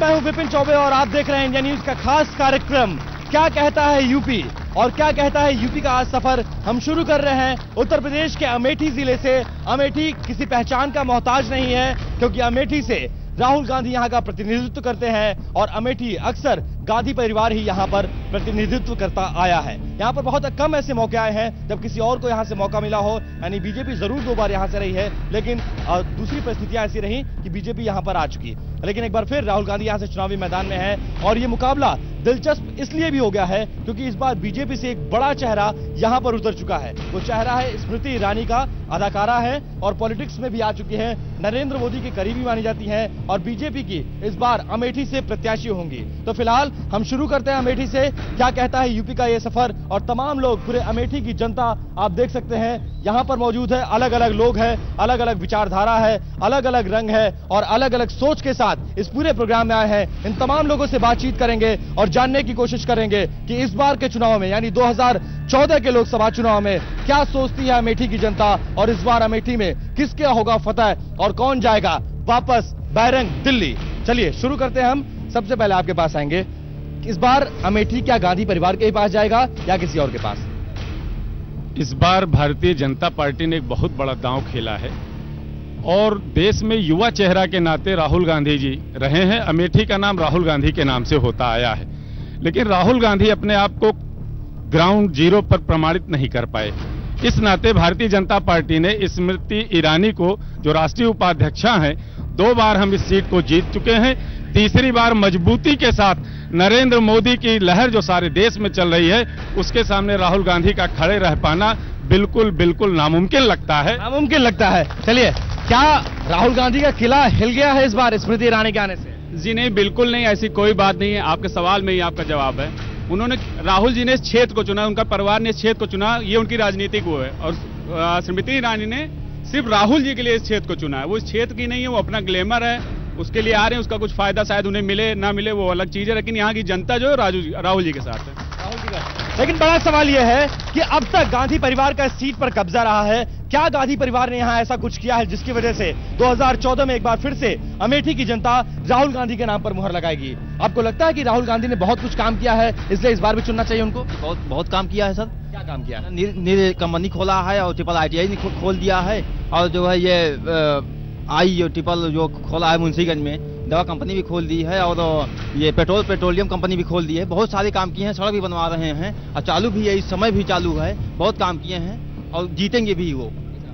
मैं हूं विपिन चौबे और आप देख रहे हैं इंडिया न्यूज का खास कार्यक्रम क्या कहता है यूपी। और क्या कहता है यूपी का आज सफर हम शुरू कर रहे हैं उत्तर प्रदेश के अमेठी जिले से। अमेठी किसी पहचान का मोहताज नहीं है, क्योंकि अमेठी से राहुल गांधी यहां का प्रतिनिधित्व करते हैं और अमेठी अक्सर गांधी परिवार ही यहां पर प्रतिनिधित्व करता आया है। यहां पर बहुत कम ऐसे मौके आए हैं जब किसी और को यहां से मौका मिला हो, यानी बीजेपी जरूर 2 बार यहां से रही है, लेकिन दूसरी परिस्थितियां ऐसी रही कि बीजेपी यहां पर आ चुकी। लेकिन एक बार फिर राहुल गांधी यहां से चुनावी मैदान में है और ये मुकाबला दिलचस्प इसलिए भी हो गया है क्योंकि इस बार बीजेपी से एक बड़ा चेहरा यहां पर उतर चुका है। वो चेहरा है स्मृति ईरानी का, अदाकारा है और पॉलिटिक्स में भी आ चुकी है, नरेंद्र मोदी की करीबी मानी जाती हैं और बीजेपी की इस बार अमेठी से प्रत्याशी होंगी। तो फिलहाल हम शुरू करते हैं अमेठी से। क्या कहता है यूपी का ये सफर और तमाम लोग, पूरे अमेठी की जनता आप देख सकते हैं यहां पर मौजूद है। अलग अलग लोग हैं, अलग अलग विचारधारा है, अलग अलग रंग है और अलग अलग सोच के साथ इस पूरे प्रोग्राम में आए हैं। इन तमाम लोगों से बातचीत करेंगे और जानने की कोशिश करेंगे कि इस बार के चुनाव में, यानी 2014 के लोकसभा चुनाव में क्या सोचती है अमेठी की जनता और इस बार अमेठी में किसके होगा फतह और कौन जाएगा वापस बैरंग दिल्ली। चलिए शुरू करते हैं। हम सबसे पहले आपके पास आएंगे। इस बार अमेठी क्या गांधी परिवार के पास जाएगा या किसी और के पास? इस बार भारतीय जनता पार्टी ने एक बहुत बड़ा दांव खेला है और देश में युवा चेहरा के नाते राहुल गांधी जी रहे हैं। अमेठी का नाम राहुल गांधी के नाम से होता आया है, लेकिन राहुल गांधी अपने आप को ग्राउंड जीरो पर प्रमाणित नहीं कर पाए। इस नाते भारतीय जनता पार्टी ने स्मृति ईरानी को, जो राष्ट्रीय उपाध्यक्षा हैं, 2 बार हम इस सीट को जीत चुके हैं। तीसरी बार मजबूती के साथ नरेंद्र मोदी की लहर जो सारे देश में चल रही है, उसके सामने राहुल गांधी का खड़े रह पाना बिल्कुल बिल्कुल नामुमकिन लगता है। नामुमकिन लगता है। चलिए, क्या राहुल गांधी का किला हिल गया है इस बार स्मृति ईरानी के आने से? जी नहीं, बिल्कुल नहीं, ऐसी कोई बात नहीं है। आपके सवाल में ही आपका जवाब है। उन्होंने, राहुल जी ने इस क्षेत्र को चुना, उनका परिवार ने इस क्षेत्र को चुना, ये उनकी राजनीतिक वो है। और स्मृति ईरानी ने सिर्फ राहुल जी के लिए इस क्षेत्र को चुना है। वो इस क्षेत्र की नहीं है, वो अपना ग्लैमर है, उसके लिए आ रहे हैं। उसका कुछ फायदा शायद उन्हें मिले ना मिले वो अलग चीज है, लेकिन यहाँ की जनता जो है राहुल जी के साथ है। लेकिन बड़ा सवाल यह है कि अब तक गांधी परिवार का इस सीट पर कब्जा रहा है। क्या गांधी परिवार ने यहां ऐसा कुछ किया है जिसकी वजह से 2014 में एक बार फिर से अमेठी की जनता राहुल गांधी के नाम पर मुहर लगाएगी? आपको लगता है कि राहुल गांधी ने बहुत कुछ काम किया है, इसलिए इस बार भी चुनना चाहिए उनको? बहुत काम किया है सर। क्या काम किया? नील कंपनी खोला है और ट्रिपल ITI खोल दिया है, और जो है ये ट्रिपल जो खोला है मुंशीगंज में, दवा कंपनी भी खोल दी है, और ये पेट्रोलियम कंपनी भी खोल दी है। बहुत सारे काम किए हैं, सड़क भी बनवा रहे हैं और चालू भी है, इस समय भी चालू है। बहुत काम किए हैं और जीतेंगे भी वो।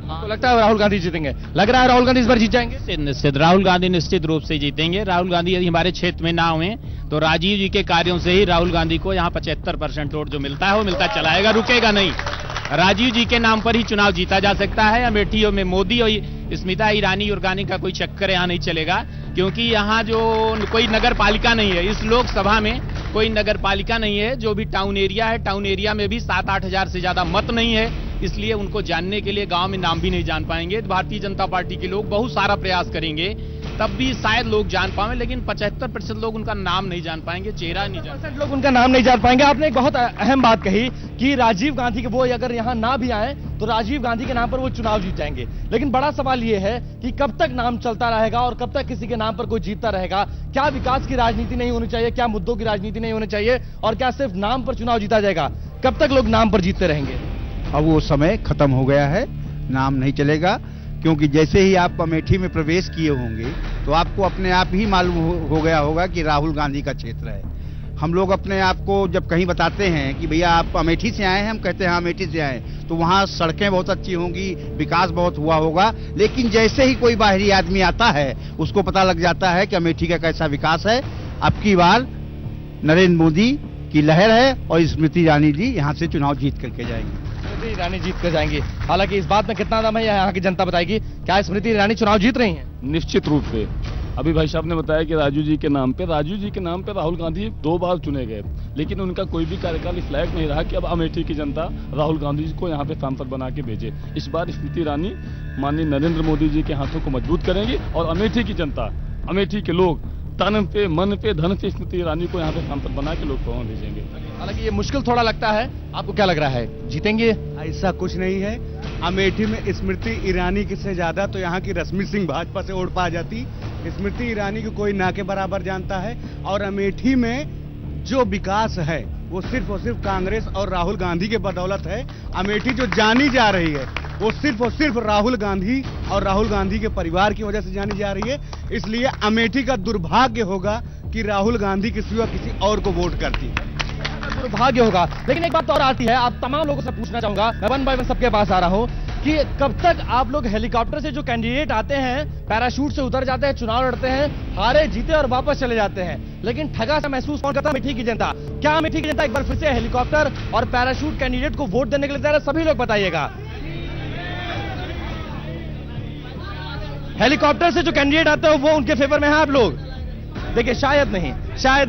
तो लगता है राहुल गांधी जीतेंगे? लग रहा है राहुल गांधी इस बार जीत जाएंगे? निश्चित राहुल गांधी निश्चित रूप से जीतेंगे। राहुल गांधी यदि हमारे क्षेत्र में ना हुए तो राजीव जी के कार्यों से ही राहुल गांधी को यहाँ 75% वोट जो मिलता है वो मिलता चला आएगा, रुकेगा नहीं। राजीव जी के नाम पर ही चुनाव जीता जा सकता है। अमेठी में मोदी और स्मृति ईरानी और गांधी का कोई चक्कर यहाँ नहीं चलेगा, क्योंकि यहाँ जो कोई नगर पालिका नहीं है, इस लोकसभा में कोई नगर पालिका नहीं है। जो भी टाउन एरिया है, टाउन एरिया में भी 7-8 हजार से ज्यादा मत नहीं है, इसलिए उनको जानने के लिए गांव में नाम भी नहीं जान पाएंगे। भारतीय जनता पार्टी के लोग बहुत सारा प्रयास करेंगे, तब भी शायद लोग जान पाए, लेकिन 75% लोग उनका नाम नहीं जान पाएंगे, चेहरा नहीं जान पाएंगे। लोग उनका नाम नहीं जान पाएंगे। आपने एक बहुत अहम बात कही कि राजीव गांधी के वो अगर यहाँ ना भी आए तो राजीव गांधी के नाम पर वो चुनाव जीत जाएंगे। लेकिन बड़ा सवाल ये है कि कब तक नाम चलता रहेगा और कब तक किसी के नाम पर कोई जीतता रहेगा? क्या विकास की राजनीति नहीं होनी चाहिए? क्या मुद्दों की राजनीति नहीं होनी चाहिए? और क्या सिर्फ नाम पर चुनाव जीता जाएगा? कब तक लोग नाम पर जीतते रहेंगे? अब वो समय खत्म हो गया है, नाम नहीं चलेगा, क्योंकि जैसे ही आप अमेठी में प्रवेश किए होंगे तो आपको अपने आप ही मालूम हो गया होगा कि राहुल गांधी का क्षेत्र है। हम लोग अपने आप को जब कहीं बताते हैं कि भैया आप अमेठी से आए हैं, हम कहते हैं अमेठी से आए, तो वहाँ सड़कें बहुत अच्छी होंगी, विकास बहुत हुआ होगा। लेकिन जैसे ही कोई बाहरी आदमी आता है उसको पता लग जाता है कि अमेठी का कैसा विकास है। अब की बार नरेंद्र मोदी की लहर है और स्मृति ईरानी जी यहाँ से चुनाव जीत करके जाएंगी। स्मृति ईरानी जीत कर जाएंगी। हालांकि इस बात में कितना दम है यहाँ की जनता बताएगी। क्या स्मृति ईरानी चुनाव जीत रही हैं? निश्चित रूप से। अभी भाई साहब ने बताया कि राजू जी के नाम पे राहुल गांधी 2 बार चुने गए, लेकिन उनका कोई भी कार्यकाल इस लायक नहीं रहा कि अब अमेठी की जनता राहुल गांधी जी को यहाँ पे सांसद बना के भेजे। इस बार स्मृति ईरानी माननीय नरेंद्र मोदी जी के हाथों को मजबूत करेंगी और अमेठी की जनता, अमेठी के लोग तन पे, मन पे, धन से स्मृति ईरानी को यहाँ पे सांसद बना के लोग कौन भेजेंगे। हालांकि ये मुश्किल थोड़ा लगता है, आपको क्या लग रहा है, जीतेंगे? ऐसा कुछ नहीं है। अमेठी में स्मृति ईरानी से ज्यादा तो यहाँ की रश्मि सिंह भाजपा से वोट पा जाती। स्मृति ईरानी को कोई ना के बराबर जानता है, और अमेठी में जो विकास है वो सिर्फ और सिर्फ कांग्रेस और राहुल गांधी के बदौलत है। अमेठी जो जानी जा रही है वो सिर्फ और सिर्फ राहुल गांधी और राहुल गांधी के परिवार की वजह से जानी जा रही है। इसलिए अमेठी का दुर्भाग्य होगा कि राहुल गांधी के सिवा किसी और को वोट करती है। दुर्भाग्य होगा। लेकिन एक बात और आती है, आप तमाम लोगों से पूछना चाहूंगा, मैं वन बाय वन सबके पास आ रहा हूं, कि कब तक आप लोग हेलीकॉप्टर से जो कैंडिडेट आते हैं, पैराशूट से उतर जाते हैं, चुनाव लड़ते हैं, हारे जीते और वापस चले जाते हैं, लेकिन ठगा सा महसूस कौन करता है? अमेठी की जनता। क्या अमेठी की जनता एक बार फिर से हेलीकॉप्टर और पैराशूट कैंडिडेट को वोट देने के लिए तैयार है? सभी लोग बताइएगा। हेलीकॉप्टर से जो कैंडिडेट आते हैं वो उनके फेवर में है आप लोग? देखिए, शायद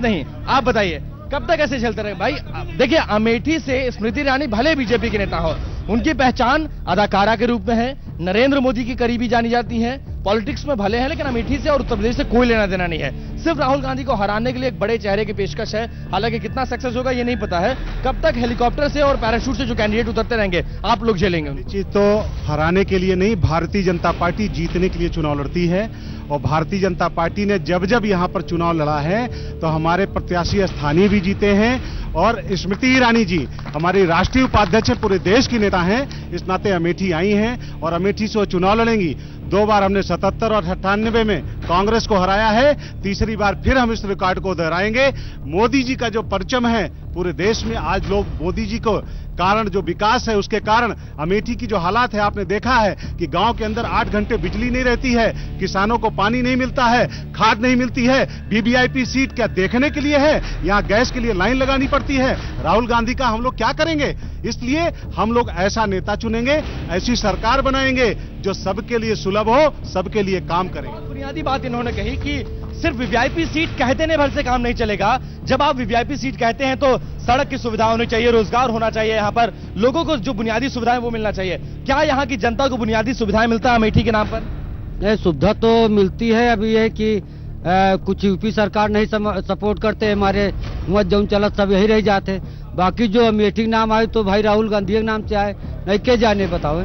नहीं। आप बताइए कब तक ऐसे चलते रहे भाई? देखिए, अमेठी से स्मृति ईरानी भले बीजेपी के नेता हो, उनकी पहचान अदाकारा के रूप में है, नरेंद्र मोदी की करीबी जानी जाती है, पॉलिटिक्स में भले हैं, लेकिन अमेठी से और उत्तर प्रदेश से कोई लेना देना नहीं है। सिर्फ राहुल गांधी को हराने के लिए एक बड़े चेहरे की पेशकश है। हालांकि कितना सक्सेस होगा ये नहीं पता है। कब तक हेलीकॉप्टर से और पैराशूट से जो कैंडिडेट उतरते रहेंगे आप लोग झेलेंगे? निश्चित तो हराने के लिए नहीं, भारतीय जनता पार्टी जीतने के लिए चुनाव लड़ती है। और भारतीय जनता पार्टी ने जब जब यहाँ पर चुनाव लड़ा है तो हमारे प्रत्याशी स्थानीय भी जीते हैं। और स्मृति ईरानी जी हमारी राष्ट्रीय उपाध्यक्ष पूरे देश की नेता हैं, इस नाते अमेठी आई हैं और अमेठी से वो चुनाव लड़ेंगी। 2 बार हमने 77 और 98 में कांग्रेस को हराया है, तीसरी बार फिर हम इस रिकॉर्ड को दोहराएंगे। मोदी जी का जो परचम है पूरे देश में, आज लोग मोदी जी को कारण जो विकास है उसके कारण अमेठी की जो हालात है आपने देखा है कि गांव के अंदर 8 घंटे बिजली नहीं रहती है, किसानों को पानी नहीं मिलता है, खाद नहीं मिलती है। वीवीआईपी सीट क्या देखने के लिए है? यहाँ गैस के लिए लाइन लगानी पड़ती है। राहुल गांधी का हम लोग क्या करेंगे? इसलिए हम लोग ऐसा नेता चुनेंगे, ऐसी सरकार बनाएंगे जो सबके लिए सुलभ हो, सबके लिए काम करेंगे। बुनियादी बात इन्होंने कही कि सिर्फ वीवीआईपी सीट कहते भर से काम नहीं चलेगा। जब आप वीवीआईपी सीट कहते हैं तो सड़क की सुविधा होनी चाहिए, रोजगार होना चाहिए, यहाँ पर लोगों को जो बुनियादी सुविधाएं वो मिलना चाहिए। क्या यहाँ की जनता को बुनियादी सुविधाएं मिलता है अमेठी के नाम पर? सुविधा तो मिलती है। अभी है कि कुछ यूपी सरकार नहीं सपोर्ट करते, हमारे वहाँ जौन चलत सब यही रह जाते। बाकी जो अमेठी के नाम आए तो भाई राहुल गांधी के नाम से आए, नहीं के जाने बताओ,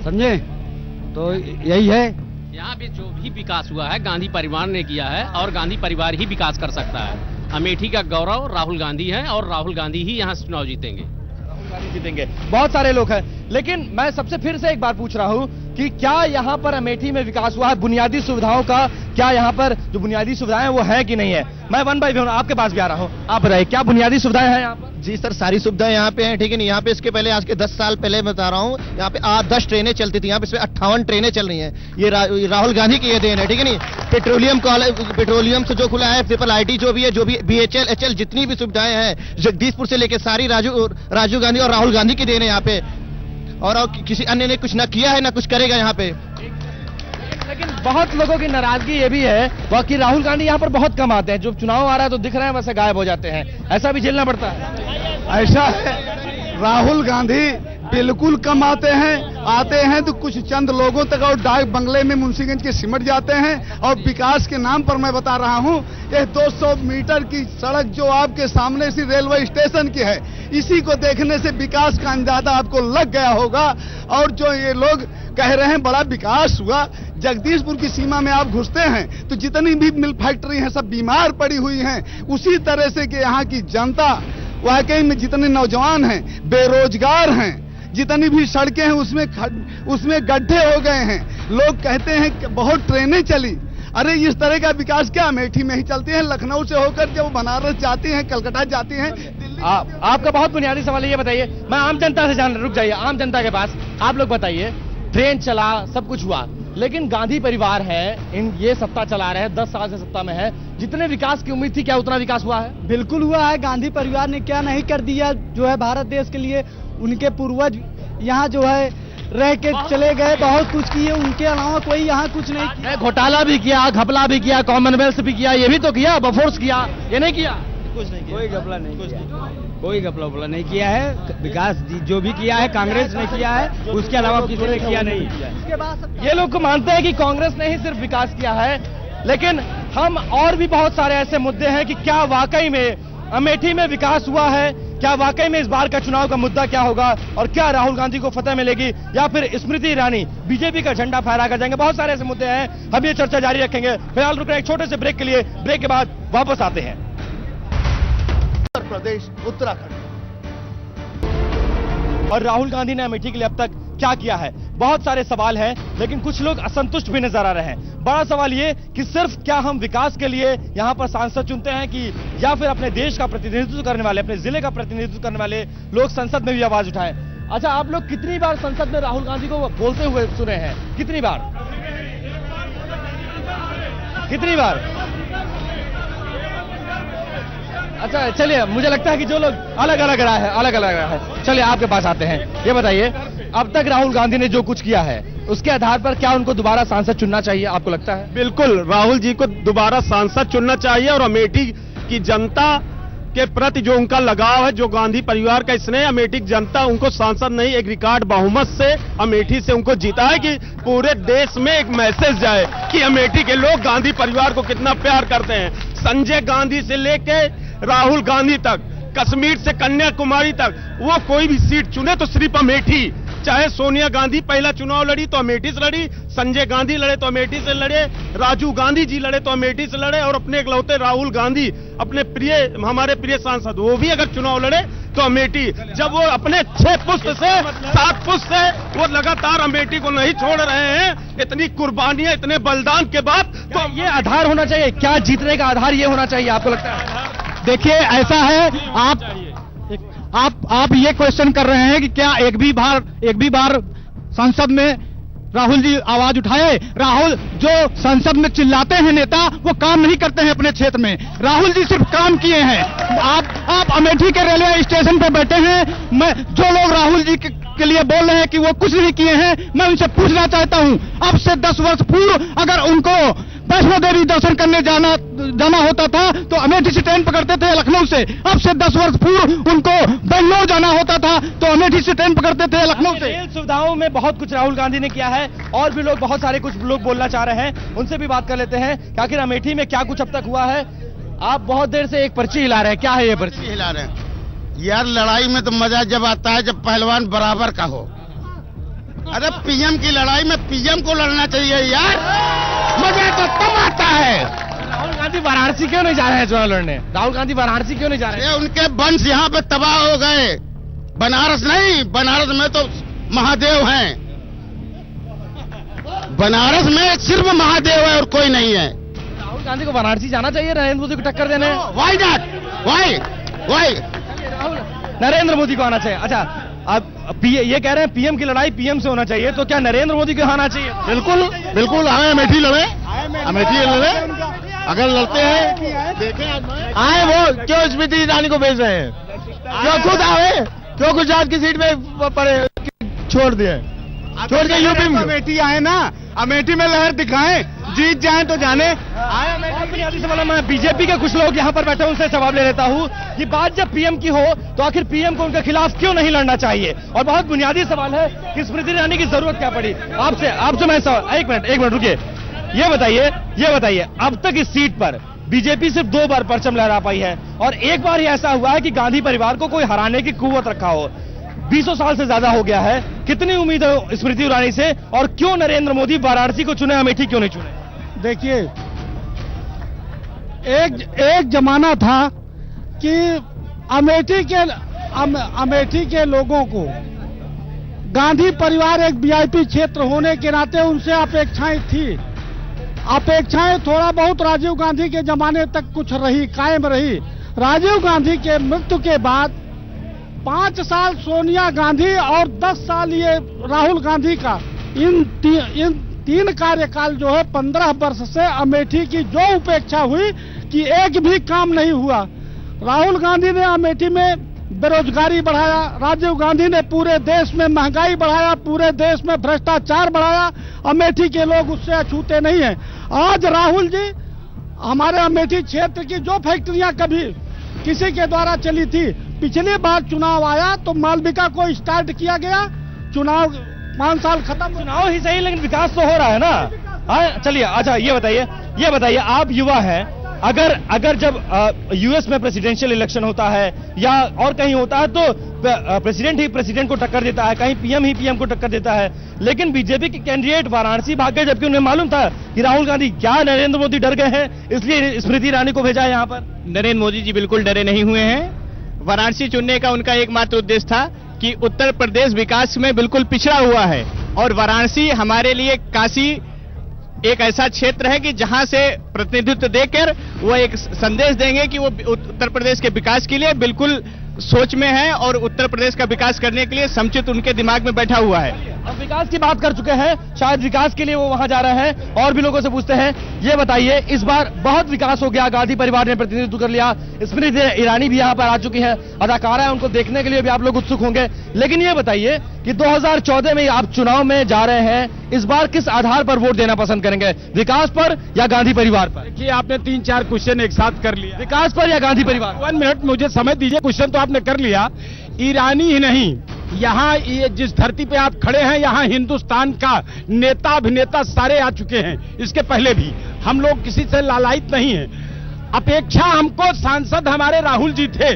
समझे? तो यही है। यहाँ पे जो भी विकास हुआ है गांधी परिवार ने किया है और गांधी परिवार ही विकास कर सकता है। अमेठी का गौरव राहुल गांधी है और राहुल गांधी ही यहाँ चुनाव जीतेंगे। जीतेंगे। बहुत सारे लोग हैं, लेकिन मैं सबसे फिर से एक बार पूछ रहा हूं कि क्या यहाँ पर अमेठी में विकास हुआ है? बुनियादी सुविधाओं का क्या यहाँ पर जो बुनियादी सुविधाएं वो है कि नहीं है? मैं वन बाय वन आपके पास भी आ रहा हूँ, आप बताइए क्या बुनियादी सुविधाएं हैं यहाँ पर? जी सर, सारी सुविधाएं यहाँ पे हैं, ठीक है नहीं? यहाँ पे इसके पहले आज के 10 साल पहले बता रहा हूँ, यहाँ पे 10 ट्रेनें चलती थी, यहाँ पे इसमें 58 ट्रेनें चल रही हैं। ये राहुल गांधी की ये देन है, ठीक है नहीं? पेट्रोलियम से जो खुला है, IIIT जो भी है, जो भी BHL HL जितनी भी सुविधाएं हैं जगदीशपुर से लेकर सारी राजीव गांधी और राहुल गांधी की देन है यहाँ पे। और किसी अन्य ने कुछ ना किया है ना कुछ करेगा यहाँ पे। लेकिन बहुत लोगों की नाराजगी ये भी है कि राहुल गांधी यहाँ पर बहुत कम आते हैं, जब चुनाव आ रहा है तो दिख रहे हैं वैसे गायब हो जाते हैं। ऐसा भी झेलना पड़ता है? ऐसा है, राहुल गांधी बिल्कुल कम आते हैं तो कुछ चंद लोगों तक और डाक बंगले में मुंशीगंज के सिमट जाते हैं। और विकास के नाम पर मैं बता रहा हूं, ये 200 मीटर की सड़क जो आपके सामने सी रेलवे स्टेशन की है, इसी को देखने से विकास का अंदाजा आपको लग गया होगा। और जो ये लोग कह रहे हैं बड़ा विकास हुआ, जगदीशपुर की सीमा में आप घुसते हैं तो जितनी भी मिल फैक्ट्री हैं सब बीमार पड़ी हुई हैं। उसी तरह से कि यहाँ की जनता वाकई में जितने नौजवान हैं बेरोजगार हैं, जितनी भी सड़कें हैं उसमें गड्ढे हो गए हैं। लोग कहते हैं कि बहुत ट्रेनें चली, अरे इस तरह का विकास क्या अमेठी में ही चलती है? लखनऊ से होकर जब बनारस जाती हैं, कलकत्ता जाती हैं, आपका बहुत बुनियादी सवाल ये बताइए, मैं आम जनता से जान, रुक जाइए, आम जनता के पास आप लोग बताइए, ट्रेन चला, सब कुछ हुआ, लेकिन गांधी परिवार है, ये सत्ता चला रहे हैं, 10 साल से सत्ता में है, जितने विकास की उम्मीद थी क्या उतना विकास हुआ है? बिल्कुल हुआ है। गांधी परिवार ने क्या नहीं कर दिया जो है भारत देश के लिए। उनके पूर्वज यहाँ जो है रह के चले गए, बहुत कुछ किए, उनके अलावा कोई यहाँ कुछ नहीं किया। घोटाला भी किया, घपला भी किया, कॉमनवेल्थ भी किया, ये भी तो किया, बफोर्स किया, ये नहीं किया? कुछ नहीं किया, कोई घपला नहीं किया, कोई घपला नहीं किया है। विकास जो भी किया है कांग्रेस ने किया है, उसके अलावा किसी ने किया नहीं। ये लोग को मानते हैं कि कांग्रेस ने ही सिर्फ विकास किया है, लेकिन हम और भी बहुत सारे ऐसे मुद्दे हैं कि क्या वाकई में अमेठी में विकास हुआ है, क्या वाकई में इस बार का चुनाव का मुद्दा क्या होगा और क्या राहुल गांधी को फतह मिलेगी या फिर स्मृति ईरानी बीजेपी का झंडा फहरा कर जाएंगे। बहुत सारे ऐसे मुद्दे हैं, हम ये चर्चा जारी रखेंगे। फिलहाल रुक रहे हैं एक छोटे से ब्रेक के लिए, ब्रेक के बाद वापस आते हैं। उत्तर प्रदेश, उत्तराखंड और राहुल गांधी ने अमेठी के लिए अब तक क्या किया है, बहुत सारे सवाल हैं, लेकिन कुछ लोग असंतुष्ट भी नजर आ रहे हैं। बड़ा सवाल ये कि सिर्फ क्या हम विकास के लिए यहां पर सांसद चुनते हैं कि या फिर अपने देश का प्रतिनिधित्व करने वाले, अपने जिले का प्रतिनिधित्व करने वाले लोग संसद में भी आवाज उठाएं। अच्छा, आप लोग कितनी बार संसद में राहुल गांधी को बोलते हुए सुने हैं? कितनी बार? कितनी बार? अच्छा, चलिए, मुझे लगता है कि जो लोग अलग अलग रहा है, चलिए आपके पास आते हैं। ये बताइए, अब तक राहुल गांधी ने जो कुछ किया है उसके आधार पर क्या उनको दोबारा सांसद चुनना चाहिए, आपको लगता है? बिल्कुल, राहुल जी को दोबारा सांसद चुनना चाहिए और अमेठी की जनता के प्रति जो उनका लगाव है, जो गांधी परिवार का स्नेह, अमेठी की जनता उनको सांसद नहीं, एक रिकॉर्ड बहुमत से अमेठी से उनको जीता है कि पूरे देश में एक मैसेज जाए कि अमेठी के लोग गांधी परिवार को कितना प्यार करते हैं। संजय गांधी से लेके राहुल गांधी तक, कश्मीर से कन्याकुमारी तक, वो कोई भी सीट चुने तो सिर्फ अमेठी। चाहे सोनिया गांधी पहला चुनाव लड़ी तो अमेठी से लड़ी, संजय गांधी लड़े तो अमेठी से लड़े, राजीव गांधी जी लड़े तो अमेठी से लड़े, और अपने इकलौते राहुल गांधी, अपने प्रिय, हमारे प्रिय सांसद, वो भी अगर चुनाव लड़े तो अमेठी। जब वो अपने 6 पुस्त से 7 पुस्त से वो लगातार अमेठी को नहीं छोड़ रहे हैं, इतनी कुर्बानियां, इतने बलिदान के बाद, तो ये आधार होना चाहिए। क्या जीतने का आधार ये होना चाहिए, आपको लगता है? देखिए, ऐसा है, आप ये क्वेश्चन कर रहे हैं कि क्या एक भी बार संसद में राहुल जी आवाज उठाए। राहुल जो संसद में चिल्लाते हैं नेता, वो काम नहीं करते हैं अपने क्षेत्र में। राहुल जी सिर्फ काम किए हैं। आप अमेठी के रेलवे स्टेशन पर बैठे हैं, जो लोग राहुल जी के लिए बोल रहे हैं कि वो कुछ नहीं किए हैं, मैं उनसे पूछना चाहता हूं, अब से 10 वर्ष पूर्व अगर उनको वैष्णो देवी दर्शन करने जाना होता था तो अमेठी से ट्रेन पकड़ते थे लखनऊ से। अब से 10 वर्ष पूर्व उनको बेंगलोर जाना होता था तो अमेठी से ट्रेन पकड़ते थे लखनऊ से। रेल सुविधाओं में बहुत कुछ राहुल गांधी ने किया है और भी लोग, बहुत सारे कुछ लोग बोलना चाह रहे हैं, उनसे भी बात कर लेते हैं कि आखिर अमेठी में क्या कुछ अब तक हुआ है। आप बहुत देर से एक पर्ची हिला रहे हैं, क्या है ये पर्ची हिला रहे हैं? यार, लड़ाई में तो मजा जब आता है जब पहलवान बराबर का हो। अरे पीएम की लड़ाई में पीएम को लड़ना चाहिए यार, मजा तो तब आता है। राहुल गांधी वाराणसी क्यों नहीं जा रहे हैं चुनाव लड़ने? राहुल गांधी वाराणसी क्यों नहीं जा रहे हैं? उनके वंश यहाँ पे तबाह हो गए। बनारस नहीं, बनारस में तो महादेव हैं। बनारस में सिर्फ महादेव है और कोई नहीं है। राहुल गांधी को वाराणसी जाना चाहिए नरेंद्र मोदी को टक्कर देने। Why not? Why Narendra Modi को आना चाहिए। अच्छा, आप ये कह रहे हैं पीएम की लड़ाई पीएम से होना चाहिए, तो क्या नरेंद्र मोदी को आना चाहिए? बिल्कुल बिल्कुल, हमें अमेठी लड़े, अमेठी लड़े। अगर लड़ते हैं, देखें आए वो क्यों स्मृति ईरानी को भेज रहे हैं? क्यों खुद आए? क्यों गुजरात की सीट में पड़े छोड़ दिए? छोड़ के यूपी में अमेठी आए ना, अमेठी में लहर दिखाएं, जीत जाएं तो जाने। बुनियादी सवाल मैं बीजेपी के कुछ लोग यहाँ पर बैठे उनसे जवाब ले लेता हूँ कि बात जब पीएम की हो तो आखिर पीएम को उनके खिलाफ क्यों नहीं लड़ना चाहिए? और बहुत बुनियादी सवाल है कि स्मृति ईरानी की जरूरत क्या पड़ी? आपसे मैं सवाल, एक मिनट रुकिए, ये बताइए अब तक इस सीट पर बीजेपी सिर्फ 2 बार परचम लहरा पाई है और एक बार ही ऐसा हुआ है कि गांधी परिवार को कोई हराने की कुव्वत रखा हो। 20 साल से ज्यादा हो गया है। कितनी उम्मीद है स्मृति ईरानी से और क्यों नरेंद्र मोदी वाराणसी को चुने, अमेठी क्यों नहीं चुने? देखिए, एक जमाना था कि अमेठी के लोगों को गांधी परिवार एक वीआईपी क्षेत्र होने के नाते उनसे अपेक्षाएं थी। अपेक्षाएं थोड़ा बहुत राजीव गांधी के जमाने तक कुछ रही, कायम रही। राजीव गांधी के मृत्यु के बाद 5 साल सोनिया गांधी और 10 साल ये राहुल गांधी का, इन 3 कार्यकाल जो है 15 वर्ष से अमेठी की जो उपेक्षा हुई कि एक भी काम नहीं हुआ। राहुल गांधी ने अमेठी में बेरोजगारी बढ़ाया, राजीव गांधी ने पूरे देश में महंगाई बढ़ाया, पूरे देश में भ्रष्टाचार बढ़ाया। अमेठी के लोग उससे अछूते नहीं हैं। आज राहुल जी हमारे अमेठी क्षेत्र की जो फैक्ट्रियां कभी किसी के द्वारा चली थी, पिछली बार चुनाव आया तो मालविका को स्टार्ट किया गया, चुनाव 5 साल खत्म, चुनाव ही सही लेकिन विकास तो हो रहा है ना। हाँ, चलिए, अच्छा ये बताइए ये बताइए, आप युवा हैं, अगर जब यूएस में प्रेसिडेंशियल इलेक्शन होता है या और कहीं होता है तो प्रेसिडेंट ही प्रेसिडेंट को टक्कर देता है, कहीं पीएम ही पीएम को टक्कर देता है, लेकिन बीजेपी के कैंडिडेट वाराणसी भाग गए, जबकि उन्हें मालूम था कि राहुल गांधी, क्या नरेंद्र मोदी डर गए हैं इसलिए स्मृति ईरानी को भेजा है यहाँ पर? नरेंद्र मोदी जी बिल्कुल डरे नहीं हुए हैं। वाराणसी चुनने का उनका एकमात्र उद्देश्य था कि उत्तर प्रदेश विकास में बिल्कुल पिछड़ा हुआ है और वाराणसी हमारे लिए काशी एक ऐसा क्षेत्र है कि जहां से प्रतिनिधित्व देकर वो एक संदेश देंगे कि वो उत्तर प्रदेश के विकास के लिए बिल्कुल सोच में है और उत्तर प्रदेश का विकास करने के लिए समुचित उनके दिमाग में बैठा हुआ है। अब विकास की बात कर चुके हैं, शायद विकास के लिए वो वहां जा रहे हैं। और भी लोगों से पूछते हैं, ये बताइए, इस बार बहुत विकास हो गया, गांधी परिवार ने प्रतिनिधित्व कर लिया, स्मृति ईरानी भी यहाँ पर आ चुकी है, अदाकारा है, उनको देखने के लिए भी आप लोग उत्सुक होंगे। लेकिन ये बताइए कि 2014 में आप चुनाव में जा रहे हैं, इस बार किस आधार पर वोट देना पसंद करेंगे, विकास पर या गांधी परिवार पर? देखिए, आपने 3-4 क्वेश्चन एक साथ कर लिया। विकास पर या गांधी परिवार? 1 मिनट मुझे समय दीजिए। क्वेश्चन तो आपने कर लिया। ईरानी ही नहीं, यहाँ ये जिस धरती पे आप खड़े हैं, यहाँ हिंदुस्तान का नेता अभिनेता सारे आ चुके हैं। इसके पहले भी हम लोग किसी से लालायित नहीं है। अपेक्षा हमको सांसद हमारे राहुल जी थे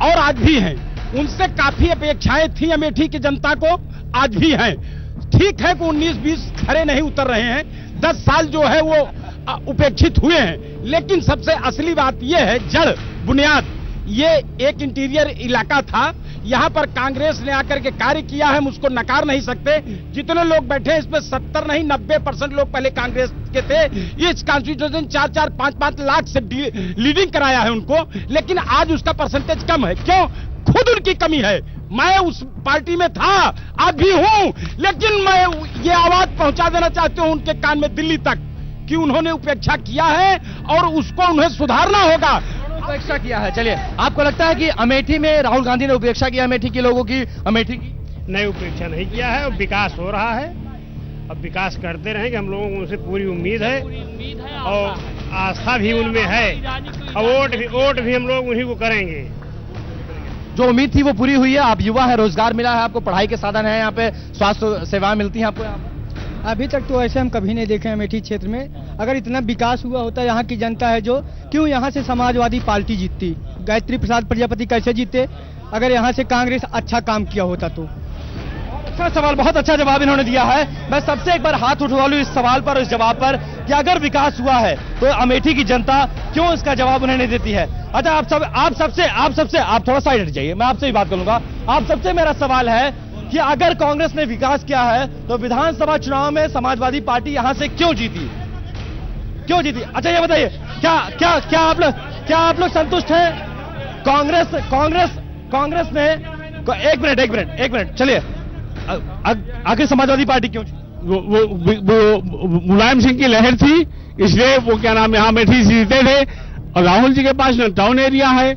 और आज भी हैं, उनसे काफी अपेक्षाएं थी अमेठी की जनता को, आज भी हैं। ठीक है कि 19-20 खड़े नहीं उतर रहे हैं, 10 साल जो है वो उपेक्षित हुए हैं, लेकिन सबसे असली बात यह है, जड़ बुनियाद, ये एक इंटीरियर इलाका था, यहाँ पर कांग्रेस ने आकर के कार्य किया है, हम उसको नकार नहीं सकते। जितने लोग बैठे हैं इसमें 70 नहीं 90% लोग पहले कांग्रेस के थे। इस कॉन्स्टिट्यूशन 4-4, 5-5 लाख से लीडिंग कराया है उनको, लेकिन आज उसका परसेंटेज कम है। क्यों? खुद उनकी कमी है। मैं उस पार्टी में था, आज भी हूं, लेकिन मैं ये आवाज पहुंचा देना चाहती हूं उनके कान में दिल्ली तक कि उन्होंने उपेक्षा किया है और उसको उन्हें सुधारना होगा। उपेक्षा किया है। चलिए, आपको लगता है कि अमेठी में राहुल गांधी ने उपेक्षा किया अमेठी के लोगों की? अमेठी की नहीं, उपेक्षा नहीं किया है और विकास हो रहा है। अब विकास करते रहेंगे, हम लोगों को उनसे पूरी उम्मीद है और आस्था भी उनमें है और वोट भी हम लोग उन्हीं को करेंगे। जो उम्मीद थी वो पूरी हुई है। आप युवा है, रोजगार मिला है आपको, पढ़ाई के साधन है, यहाँ पे स्वास्थ्य सेवाएं मिलती हैं आपको? अभी तक तो ऐसे हम कभी नहीं देखे अमेठी क्षेत्र में। अगर इतना विकास हुआ होता यहाँ की जनता है जो, क्यों यहाँ से समाजवादी पार्टी जीतती? गायत्री प्रसाद प्रजापति कैसे जीते अगर यहाँ से कांग्रेस अच्छा काम किया होता तो? अच्छा सवाल, बहुत अच्छा जवाब इन्होंने दिया है। मैं सबसे एक बार हाथ उठवा लूं इस सवाल पर, इस जवाब पर, कि अगर विकास हुआ है तो अमेठी की जनता क्यों इसका जवाब उन्हें नहीं देती है? अच्छा, आप थोड़ा साइड हट जाइए, मैं आपसे ही बात करूंगा। आप सबसे मेरा सवाल है कि अगर कांग्रेस ने विकास किया है तो विधानसभा चुनाव में समाजवादी पार्टी यहां से क्यों जीती? अच्छा ये बताइए, क्या आप लोग संतुष्ट हैं? कांग्रेस ने एक मिनट चलिए, आखिर समाजवादी पार्टी क्यों? वो मुलायम सिंह की लहर थी, इसलिए वो क्या नाम यहाँ अमेठी जीते थे। और राहुल जी के पास न टाउन एरिया है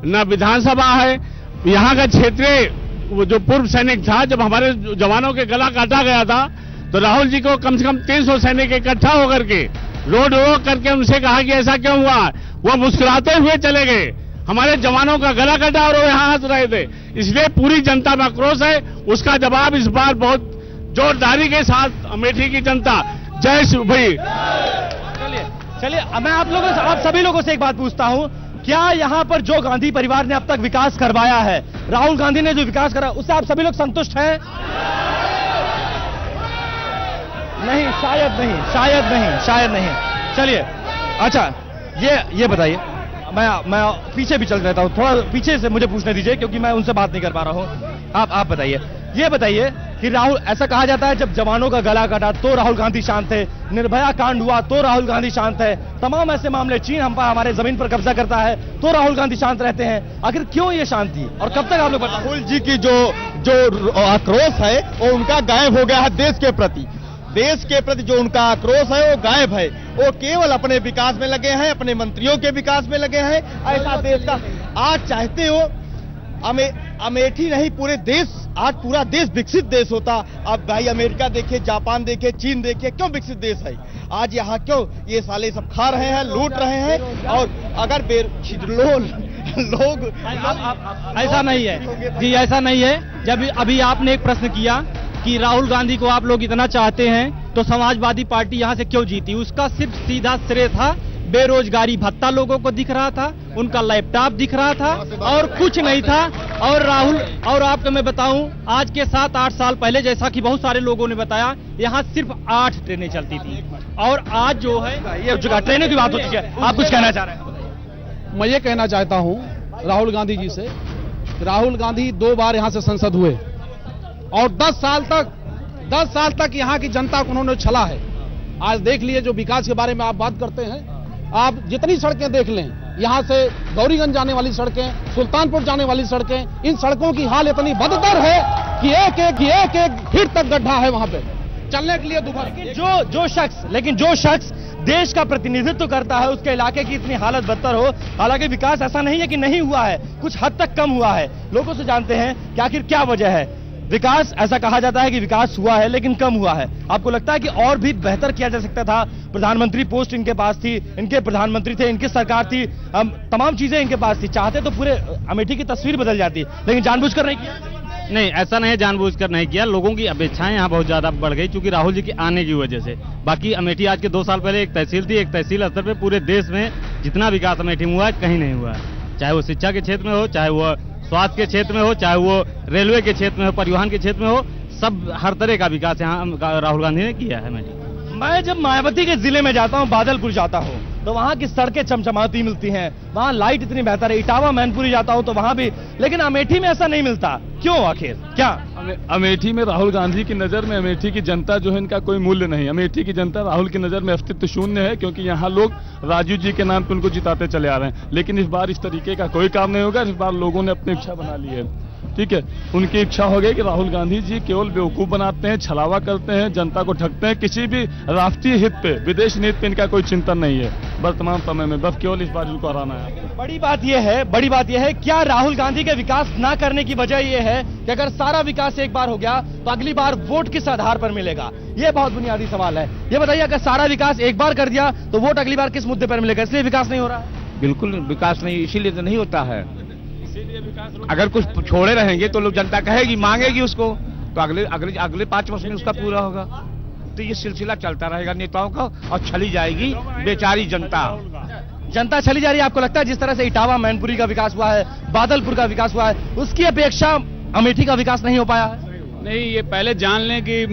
न विधानसभा है। यहाँ का क्षेत्रीय वो जो पूर्व सैनिक था, जब हमारे जवानों के गला काटा गया था तो राहुल जी को कम से कम 300 सैनिक इकट्ठा होकर के रोड रोक करके उनसे कहा कि ऐसा क्यों हुआ। वो मुस्कुराते हुए चले गए, हमारे जवानों का गला कटा और वो यहाँ हंस रहे थे। इसलिए पूरी जनता में आक्रोश है। उसका जवाब इस बार बहुत जोरदारी के साथ अमेठी की जनता। जय शिव भाई। चलिए, मैं आप सभी लोगों से एक बात पूछता हूं, क्या यहां पर जो गांधी परिवार ने अब तक विकास करवाया है, राहुल गांधी ने जो विकास करा, उससे आप सभी लोग संतुष्ट हैं? नहीं, शायद नहीं। चलिए, अच्छा ये बताइए, मैं पीछे भी चल रहता हूं, थोड़ा पीछे से मुझे पूछने दीजिए क्योंकि मैं उनसे बात नहीं कर पा रहा हूं। आप बताइए, ये बताइए कि राहुल, ऐसा कहा जाता है जब जवानों का गला कटा तो राहुल गांधी शांत थे, निर्भया कांड हुआ तो राहुल गांधी शांत है, तमाम ऐसे मामले, चीन हमारे जमीन पर कब्जा करता है तो राहुल गांधी शांत रहते हैं। आखिर क्यों ये शांति और कब तक आप लोग? राहुल जी की जो आक्रोश है वो उनका गायब हो गया है। देश के प्रति जो उनका आक्रोश है वो गायब है। वो केवल अपने विकास में लगे हैं, अपने मंत्रियों के विकास में लगे हैं। ऐसा देश का आज चाहते हो अमेठी नहीं, पूरे देश, आज पूरा देश विकसित देश होता। अब भाई अमेरिका देखिए, जापान देखिए, चीन देखिए, क्यों विकसित देश है? आज यहाँ क्यों ये साले सब खा रहे हैं, लूट रहे हैं? और अगर लोग ऐसा नहीं है जी, ऐसा नहीं है। जब अभी आपने एक प्रश्न किया कि राहुल गांधी को आप लोग इतना चाहते हैं तो समाजवादी पार्टी यहाँ से क्यों जीती। उसका सिर्फ सीधा श्रेय था बेरोजगारी भत्ता लोगों को दिख रहा था, उनका लैपटॉप दिख रहा था और कुछ नहीं था। और राहुल, और आपको मैं बताऊं, आज के 7-8 साल पहले, जैसा कि बहुत सारे लोगों ने बताया, यहाँ सिर्फ 8 ट्रेनें चलती थी और आज जो है ये ट्रेनों की बात होती है। आप कुछ कहना चाह रहे हैं? मैं ये कहना चाहता हूं राहुल गांधी जी से, राहुल गांधी 2 बार यहां से सांसद हुए और 10 साल तक यहां की जनता को उन्होंने छला है। आज देख लिए जो विकास के बारे में आप बात करते हैं, आप जितनी सड़कें देख लें, यहां से गौरीगंज जाने वाली सड़कें, सुल्तानपुर जाने वाली सड़कें, इन सड़कों की हाल इतनी बदतर है कि एक फीट तक गड्ढा है वहां पे चलने के लिए दोबारा। जो शख्स देश का प्रतिनिधित्व करता है, उसके इलाके की इतनी हालत बदतर हो। हालांकि विकास ऐसा नहीं है कि नहीं हुआ है, कुछ हद तक कम हुआ है। लोगों से जानते हैं कि आखिर क्या वजह है। विकास, ऐसा कहा जाता है कि विकास हुआ है लेकिन कम हुआ है। आपको लगता है कि और भी बेहतर किया जा सकता था? प्रधानमंत्री पोस्ट इनके पास थी, इनके प्रधानमंत्री थे, इनकी सरकार थी, तमाम चीजें इनके पास थी। चाहते तो पूरे अमेठी की तस्वीर बदल जाती, लेकिन जानबूझकर नहीं किया। नहीं, ऐसा नहीं, जानबूझकर नहीं किया। लोगों की अपेक्षाएं यहाँ बहुत ज्यादा बढ़ गई क्योंकि राहुल जी के आने की वजह से। बाकी अमेठी आज के 2 साल पहले एक तहसील थी, एक तहसील स्तर पे पूरे देश में जितना विकास अमेठी में हुआ है कहीं नहीं हुआ है। चाहे वो शिक्षा के क्षेत्र में हो, चाहे वो स्वास्थ्य के क्षेत्र में हो, चाहे वो रेलवे के क्षेत्र में हो, परिवहन के क्षेत्र में हो, सब हर तरह का विकास यहाँ राहुल गांधी ने किया है अमेठी। मैं जब मायावती के जिले में जाता हूँ, बादलपुर जाता हूँ, तो वहाँ की सड़कें चमचमाती मिलती हैं, वहाँ लाइट इतनी बेहतर है। इटावा मैनपुरी जाता हूँ तो वहाँ भी, लेकिन अमेठी में ऐसा नहीं मिलता। क्यों आखिर? क्या अमेठी में राहुल गांधी की नजर में अमेठी की जनता जो है, इनका कोई मूल्य नहीं। अमेठी की जनता राहुल की नजर में अस्तित्व शून्य है क्योंकि यहाँ लोग राजू जी के नाम पे उनको जिताते चले आ रहे हैं। लेकिन इस बार इस तरीके का कोई काम नहीं होगा। इस बार लोगों ने अपनी इच्छा बना ली है, ठीक है। उनकी इच्छा हो गई कि राहुल गांधी जी केवल बेवकूफ बनाते हैं, छलावा करते हैं, जनता को ठगते हैं। किसी भी राष्ट्रीय हित पे, विदेश नीति पे इनका कोई चिंतन नहीं है वर्तमान समय में। बस केवल इस बार इनको हराना है। बड़ी बात यह है, क्या राहुल गांधी के विकास ना करने की वजह यह है कि अगर सारा विकास एक बार हो गया तो अगली बार वोट किस आधार पर मिलेगा? यह बहुत बुनियादी सवाल है। ये बताइए, अगर सारा विकास एक बार कर दिया तो वोट अगली बार किस मुद्दे पर मिलेगा? इसलिए विकास नहीं हो रहा? बिल्कुल विकास नहीं, इसीलिए तो नहीं होता है। अगर कुछ छोड़े रहेंगे तो लोग, जनता कहेगी, मांगेगी उसको, तो अगले 5 वर्ष में उसका पूरा होगा। तो ये सिलसिला चलता रहेगा नेताओं का और छली जाएगी बेचारी जनता चली जा रही है। आपको लगता है जिस तरह से इटावा मैनपुरी का विकास हुआ है, बादलपुर का विकास हुआ है, उसकी अपेक्षा अमेठी का विकास नहीं हो पाया है? नहीं, ये पहले जान लें कि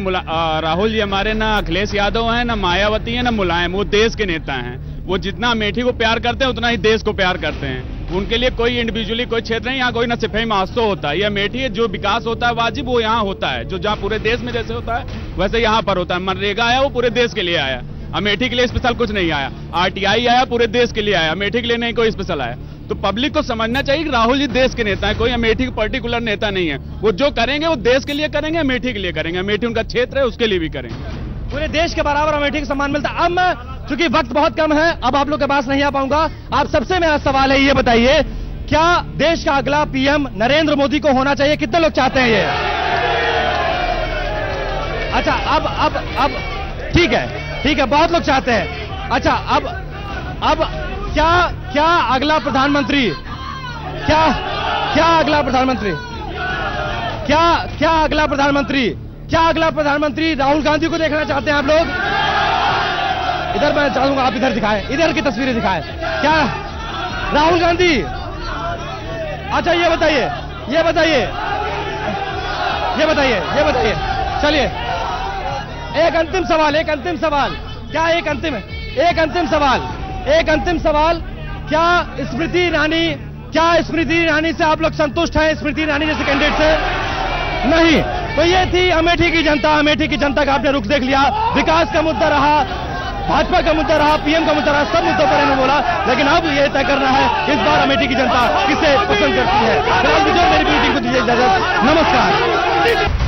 राहुल जी हमारे ना अखिलेश यादव हैं, ना मायावती हैं, ना मुलायम। वो देश के नेता हैं। वो जितना अमेठी को प्यार करते हैं उतना ही देश को प्यार करते हैं। उनके लिए कोई इंडिविजुअली कोई क्षेत्र नहीं, यहाँ कोई ना सिपाही महोत्सव होता है। ये अमेठी है, जो विकास होता है वाजिब वो यहाँ होता है। जो जहाँ पूरे देश में जैसे होता है वैसे यहाँ पर होता है। मनरेगा आया वो पूरे देश के लिए आया, अमेठी के लिए स्पेशल कुछ नहीं आया। आरटीआई आया पूरे देश के लिए आया, अमेठी के लिए नहीं कोई स्पेशल आया। तो पब्लिक को समझना चाहिए कि राहुल जी देश के नेता है, कोई अमेठी के पर्टिकुलर नेता नहीं है। वो जो करेंगे वो देश के लिए करेंगे, अमेठी के लिए करेंगे। अमेठी उनका क्षेत्र है, उसके लिए भी करेंगे। पूरे देश के बराबर अमेठी को सम्मान मिलता है। अब मैं, चूंकि वक्त बहुत कम है, अब आप लोग के पास नहीं आ पाऊंगा। आप सबसे मेरा सवाल है, ये बताइए, क्या देश का अगला पीएम नरेंद्र मोदी को होना चाहिए? कितने लोग चाहते हैं ये? अच्छा, अब ठीक है, बहुत लोग चाहते हैं। अच्छा, अब क्या अगला प्रधानमंत्री, क्या अगला प्रधानमंत्री राहुल गांधी को देखना चाहते हैं आप लोग? इधर मैं चाहूंगा आप इधर दिखाएं, इधर की तस्वीरें दिखाएं। क्या राहुल गांधी? अच्छा, ये बताइए, चलिए, एक अंतिम सवाल, क्या स्मृति ईरानी से आप लोग संतुष्ट हैं? स्मृति ईरानी जैसे कैंडिडेट से? नहीं। तो ये थी अमेठी की जनता का आपने रुख देख लिया। विकास का मुद्दा रहा, भाजपा का मुद्दा रहा, पीएम का मुद्दा रहा, सब मुद्दों पर इन्होंने बोला। लेकिन अब ये तय करना है इस बार अमेठी की जनता किसे पसंद करती है। मेरी मीटिंग को दीजिए इजाजत। नमस्कार।